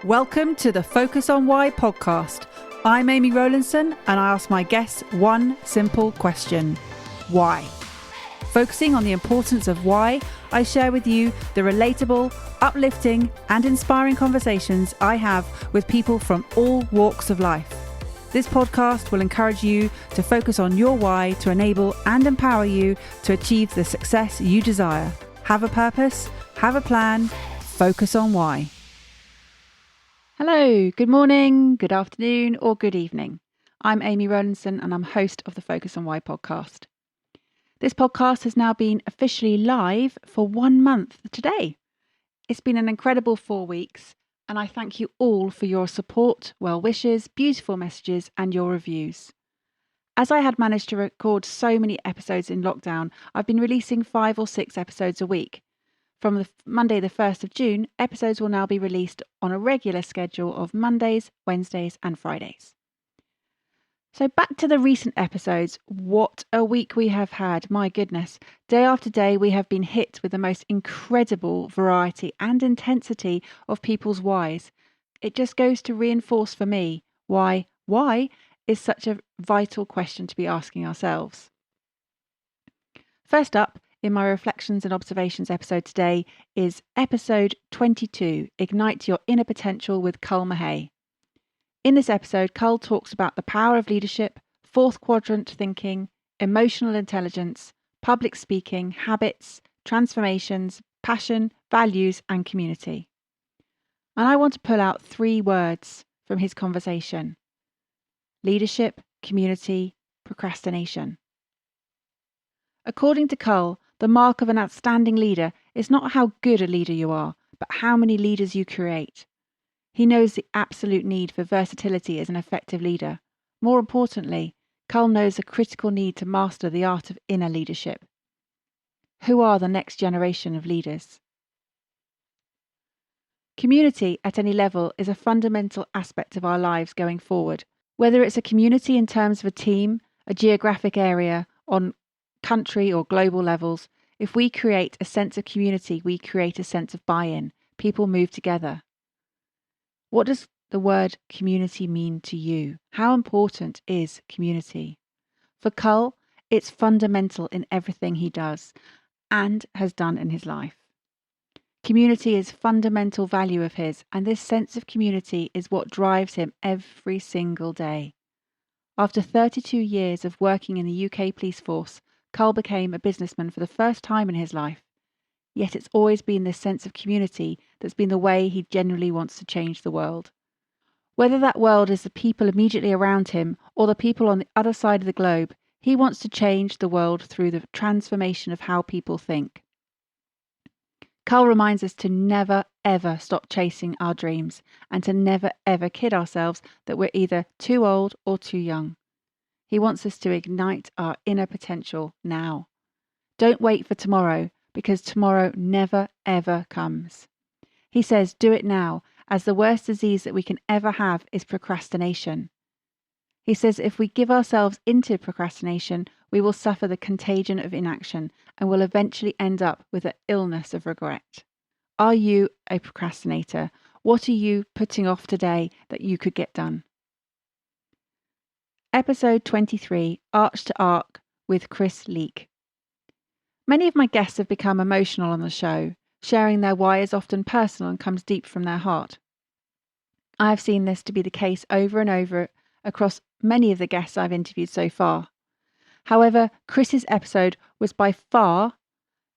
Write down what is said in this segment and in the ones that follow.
Welcome to the Focus on Why podcast. I'm Amy Rowlinson and I ask my guests one simple question. Why? Focusing on the importance of why, I share with you the relatable, uplifting and inspiring conversations I have with people from all walks of life. This podcast will encourage you to focus on your why to enable and empower you to achieve the success you desire. Have a purpose, have a plan, focus on why. Hello, good morning, good afternoon, or good evening. I'm Amy Rowlinson and I'm host of the Focus on Why podcast. This podcast has now been officially live for 1 month today. It's been an incredible 4 weeks and I thank you all for your support, well wishes, beautiful messages and your reviews. As I had managed to record so many episodes in lockdown, I've been releasing 5 or 6 episodes a week. From Monday the 1st of June, episodes will now be released on a regular schedule of Mondays, Wednesdays and Fridays. So back to the recent episodes. What a week we have had, my goodness. Day after day we have been hit with the most incredible variety and intensity of people's whys. It just goes to reinforce for me why is such a vital question to be asking ourselves. First up, in my Reflections and Observations episode today is episode 22, Ignite Your Inner Potential with Mahay. In this episode, Cull talks about the power of leadership, fourth quadrant thinking, emotional intelligence, public speaking, habits, transformations, passion, values, and community. And I want to pull out 3 words from his conversation: leadership, community, procrastination. According to Cull, the mark of an outstanding leader is not how good a leader you are, but how many leaders you create. He knows the absolute need for versatility as an effective leader. More importantly, Cull knows the critical need to master the art of inner leadership. Who are the next generation of leaders? Community at any level is a fundamental aspect of our lives going forward. Whether it's a community in terms of a team, a geographic area, on country or global levels, if we create a sense of community, we create a sense of buy-in. People move together. What does the word community mean to you? How important is community? For Cull, it's fundamental in everything he does and has done in his life. Community is fundamental value of his, and this sense of community is what drives him every single day. After 32 years of working in the UK police force, Cull became a businessman for the first time in his life. Yet it's always been this sense of community that's been the way he genuinely wants to change the world. Whether that world is the people immediately around him or the people on the other side of the globe, he wants to change the world through the transformation of how people think. Cull reminds us to never ever stop chasing our dreams and to never ever kid ourselves that we're either too old or too young. He wants us to ignite our inner potential now. Don't wait for tomorrow, because tomorrow never ever comes. He says do it now, as the worst disease that we can ever have is procrastination. He says if we give ourselves into procrastination, we will suffer the contagion of inaction and will eventually end up with an illness of regret. Are you a procrastinator? What are you putting off today that you could get done? Episode 23, Arch to Arc with Chris Leek. Many of my guests have become emotional on the show. Sharing their why is often personal and comes deep from their heart. I have seen this to be the case over and over across many of the guests I've interviewed so far. However, Chris's episode was by far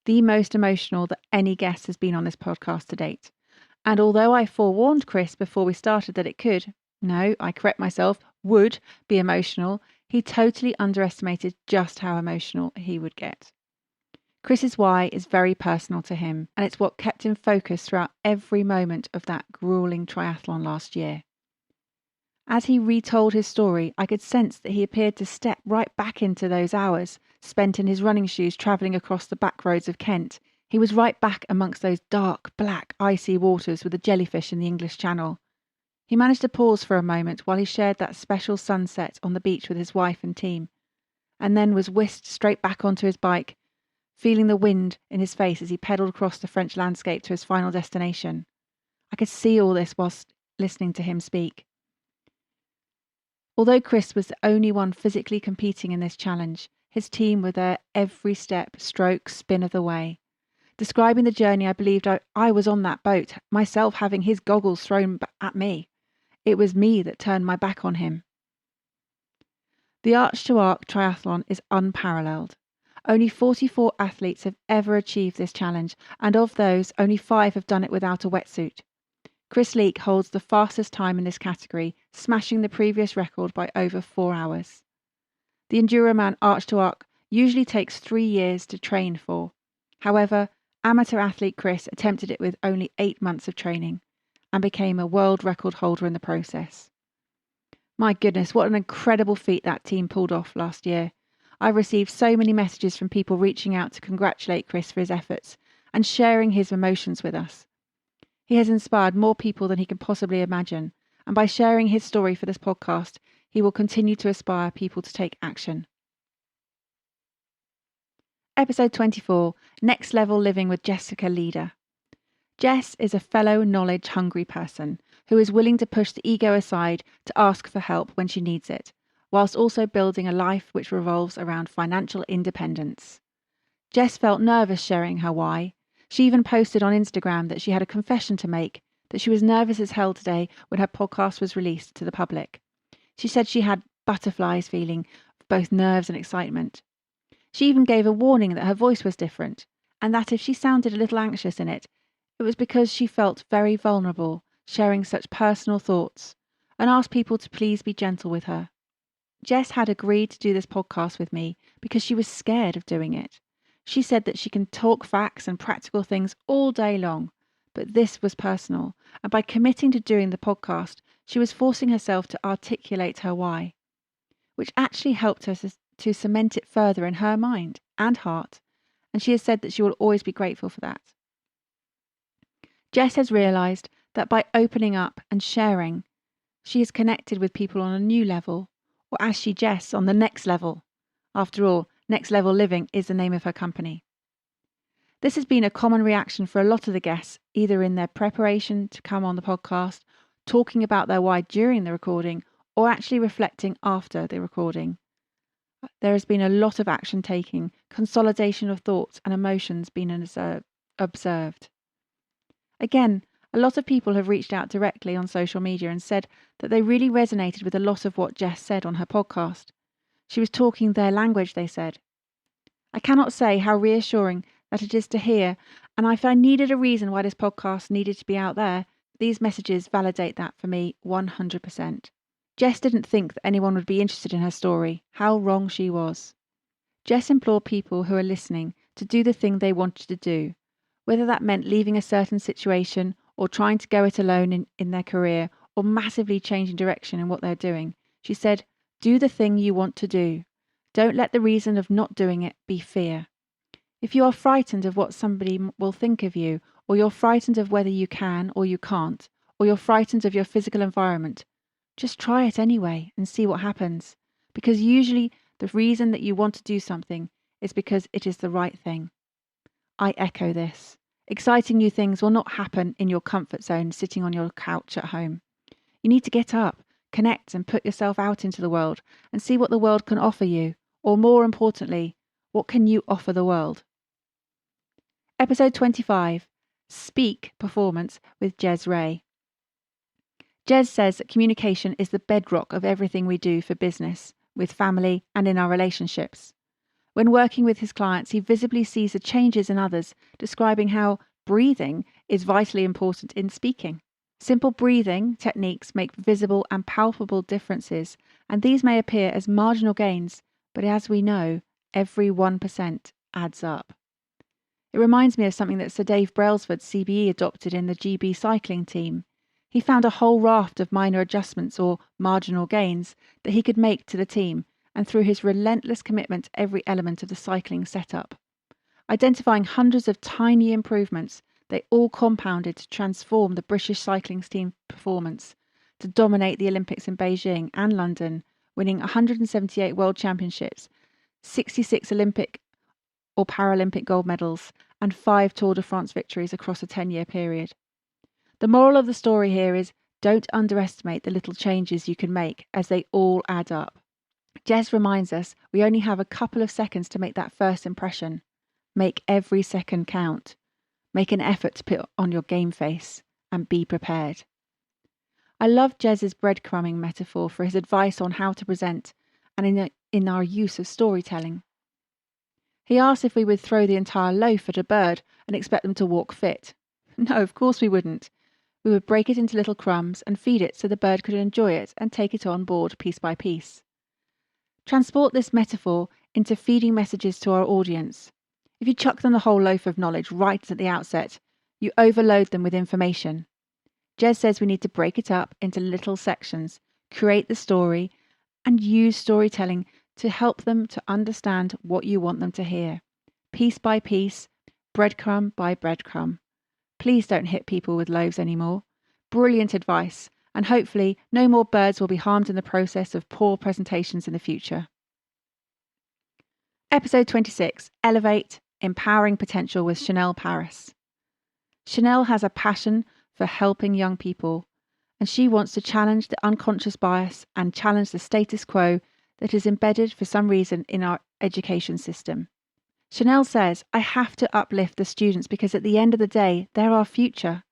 the most emotional that any guest has been on this podcast to date. And although I forewarned Chris before we started that it could, no, I correct myself, would be emotional, he totally underestimated just how emotional he would get. Chris's why is very personal to him, and it's what kept him focused throughout every moment of that grueling triathlon last year. As he retold his story, I could sense that he appeared to step right back into those hours spent in his running shoes travelling across the back roads of Kent. He was right back amongst those dark, black, icy waters with the jellyfish in the English Channel. He managed to pause for a moment while he shared that special sunset on the beach with his wife and team, and then was whisked straight back onto his bike, feeling the wind in his face as he pedalled across the French landscape to his final destination. I could see all this whilst listening to him speak. Although Chris was the only one physically competing in this challenge, his team were there every step, stroke, spin of the way. Describing the journey, I believed I was on that boat, myself having his goggles thrown at me. It was me that turned my back on him. The Arch to Arc triathlon is unparalleled. Only 44 athletes have ever achieved this challenge, and of those, only 5 have done it without a wetsuit. Chris Leek holds the fastest time in this category, smashing the previous record by over 4 hours. The Enduroman Arch to Arc usually takes 3 years to train for. However, amateur athlete Chris attempted it with only 8 months of training and became a world record holder in the process. My goodness, what an incredible feat that team pulled off last year. I received so many messages from people reaching out to congratulate Chris for his efforts and sharing his emotions with us. He has inspired more people than he can possibly imagine, and by sharing his story for this podcast, he will continue to inspire people to take action. Episode 24, Next Level Living with Jessica Leader. Jess is a fellow knowledge-hungry person who is willing to push the ego aside to ask for help when she needs it, whilst also building a life which revolves around financial independence. Jess felt nervous sharing her why. She even posted on Instagram that she had a confession to make, that she was nervous as hell today when her podcast was released to the public. She said she had butterflies feeling of both nerves and excitement. She even gave a warning that her voice was different, and that if she sounded a little anxious in it, it was because she felt very vulnerable, sharing such personal thoughts, and asked people to please be gentle with her. Jess had agreed to do this podcast with me because she was scared of doing it. She said that she can talk facts and practical things all day long, but this was personal, and by committing to doing the podcast, she was forcing herself to articulate her why, which actually helped her to cement it further in her mind and heart, and she has said that she will always be grateful for that. Jess has realised that by opening up and sharing, she is connected with people on a new level, or as she Jess, on the next level. After all, Next Level Living is the name of her company. This has been a common reaction for a lot of the guests, either in their preparation to come on the podcast, talking about their why during the recording, or actually reflecting after the recording. There has been a lot of action taking, consolidation of thoughts and emotions being observed. Again, a lot of people have reached out directly on social media and said that they really resonated with a lot of what Jess said on her podcast. She was talking their language, they said. I cannot say how reassuring that it is to hear, and if I needed a reason why this podcast needed to be out there, these messages validate that for me 100%. Jess didn't think that anyone would be interested in her story. How wrong she was. Jess implored people who are listening to do the thing they wanted to do, whether that meant leaving a certain situation or trying to go it alone in their career or massively changing direction in what they're doing. She said, do the thing you want to do. Don't let the reason of not doing it be fear. If you are frightened of what somebody will think of you, or you're frightened of whether you can or you can't, or you're frightened of your physical environment, just try it anyway and see what happens. Because usually the reason that you want to do something is because it is the right thing. I echo this. Exciting new things will not happen in your comfort zone sitting on your couch at home. You need to get up, connect and put yourself out into the world and see what the world can offer you, or more importantly, what can you offer the world? Episode 25, Speak Performance with Ges Ray. Ges says that communication is the bedrock of everything we do for business, with family and in our relationships. When working with his clients, he visibly sees the changes in others, describing how breathing is vitally important in speaking. Simple breathing techniques make visible and palpable differences, and these may appear as marginal gains, but as we know, every 1% adds up. It reminds me of something that Sir Dave Brailsford, CBE, adopted in the GB cycling team. He found a whole raft of minor adjustments or marginal gains that he could make to the team, and through his relentless commitment to every element of the cycling setup. Identifying hundreds of tiny improvements, they all compounded to transform the British cycling team performance, to dominate the Olympics in Beijing and London, winning 178 World Championships, 66 Olympic or Paralympic gold medals, and 5 Tour de France victories across a 10-year period. The moral of the story here is, Don't underestimate the little changes you can make, as they all add up. Ges reminds us we only have a couple of seconds to make that first impression. Make every second count. Make an effort to put on your game face and be prepared. I love Ges's breadcrumbing metaphor for his advice on how to present and in our use of storytelling. He asked if we would throw the entire loaf at a bird and expect them to walk fit. No, of course we wouldn't. We would break it into little crumbs and feed it so the bird could enjoy it and take it on board piece by piece. Transport this metaphor into feeding messages to our audience. If you chuck them the whole loaf of knowledge right at the outset, you overload them with information. Ges says we need to break it up into little sections, create the story, and use storytelling to help them to understand what you want them to hear. Piece by piece, breadcrumb by breadcrumb. Please don't hit people with loaves anymore. Brilliant advice, and hopefully no more birds will be harmed in the process of poor presentations in the future. Episode 26, Elevate, Empowering Potential with Shinnel Paris. Shinnel has a passion for helping young people, and she wants to challenge the unconscious bias and challenge the status quo that is embedded for some reason in our education system. Shinnel says, I have to uplift the students because at the end of the day, they're our future.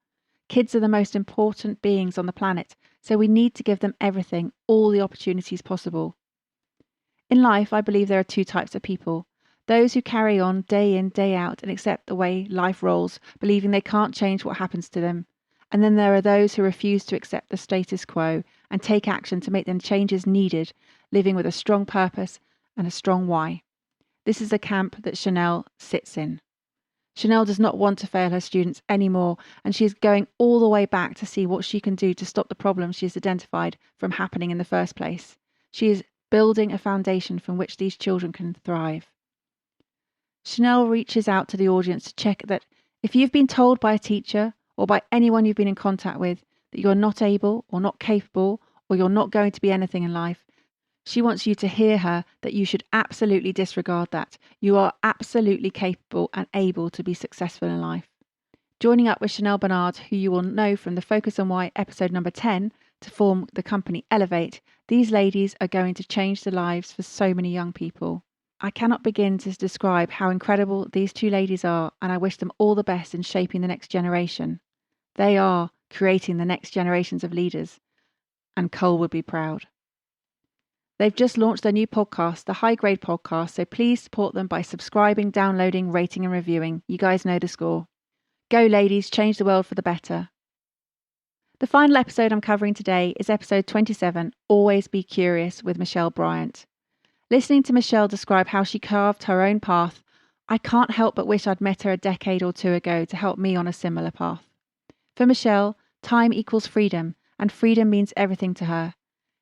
Kids are the most important beings on the planet, so we need to give them everything, all the opportunities possible. In life, I believe there are two types of people. Those who carry on day in, day out and accept the way life rolls, believing they can't change what happens to them. And then there are those who refuse to accept the status quo and take action to make the changes needed, living with a strong purpose and a strong why. This is the camp that Shinnel sits in. Shinnel does not want to fail her students anymore, and she is going all the way back to see what she can do to stop the problems she has identified from happening in the first place. She is building a foundation from which these children can thrive. Shinnel reaches out to the audience to check that if you've been told by a teacher or by anyone you've been in contact with that you're not able or not capable or you're not going to be anything in life, she wants you to hear her that you should absolutely disregard that. You are absolutely capable and able to be successful in life. Joining up with Shinnel Bernard, who you will know from the Focus on Why episode number 10, to form the company Elevate, these ladies are going to change the lives for so many young people. I cannot begin to describe how incredible these two ladies are, and I wish them all the best in shaping the next generation. They are creating the next generations of leaders, and Cole would be proud. They've just launched their new podcast, the High Grade Podcast, so please support them by subscribing, downloading, rating and reviewing. You guys know the score. Go ladies, change the world for the better. The final episode I'm covering today is episode 27, Always Be Curious, with Michelle Bryant. Listening to Michelle describe how she carved her own path, I can't help but wish I'd met her a decade or two ago to help me on a similar path. For Michelle, time equals freedom, and freedom means everything to her.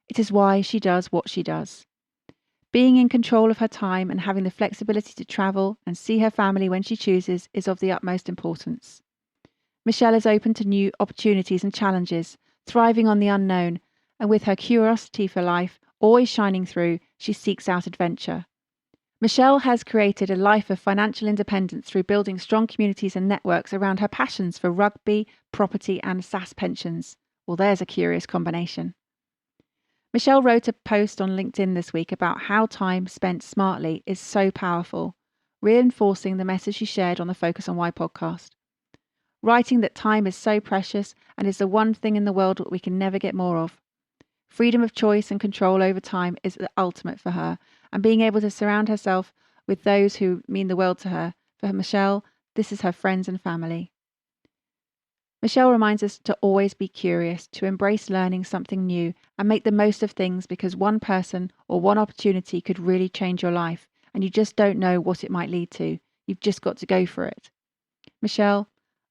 It is why she does what she does. Being in control of her time and having the flexibility to travel and see her family when she chooses is of the utmost importance. Michelle is open to new opportunities and challenges, thriving on the unknown, and with her curiosity for life always shining through, she seeks out adventure. Michelle has created a life of financial independence through building strong communities and networks around her passions for rugby, property and SaaS pensions. Well, there's a curious combination. Michelle wrote a post on LinkedIn this week about how time spent smartly is so powerful, reinforcing the message she shared on the Focus on Why podcast. Writing that time is so precious and is the one thing in the world that we can never get more of. Freedom of choice and control over time is the ultimate for her, and being able to surround herself with those who mean the world to her. For Michelle, this is her friends and family. Michelle reminds us to always be curious, to embrace learning something new and make the most of things, because one person or one opportunity could really change your life and you just don't know what it might lead to. You've just got to go for it. Michelle,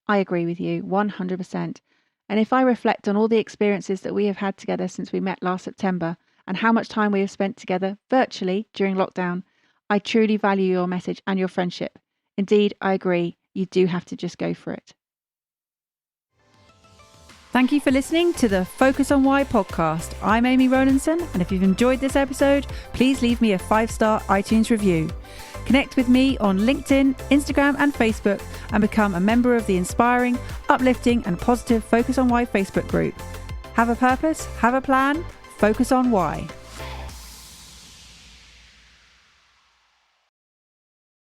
I agree with you 100%. And if I reflect on all the experiences that we have had together since we met last September and how much time we have spent together virtually during lockdown, I truly value your message and your friendship. Indeed, I agree. You do have to just go for it. Thank you for listening to the Focus on Why podcast. I'm Amy Rowlinson, and if you've enjoyed this episode, please leave me a 5-star iTunes review. Connect with me on LinkedIn, Instagram and Facebook, and become a member of the inspiring, uplifting and positive Focus on Why Facebook group. Have a purpose, have a plan, focus on why.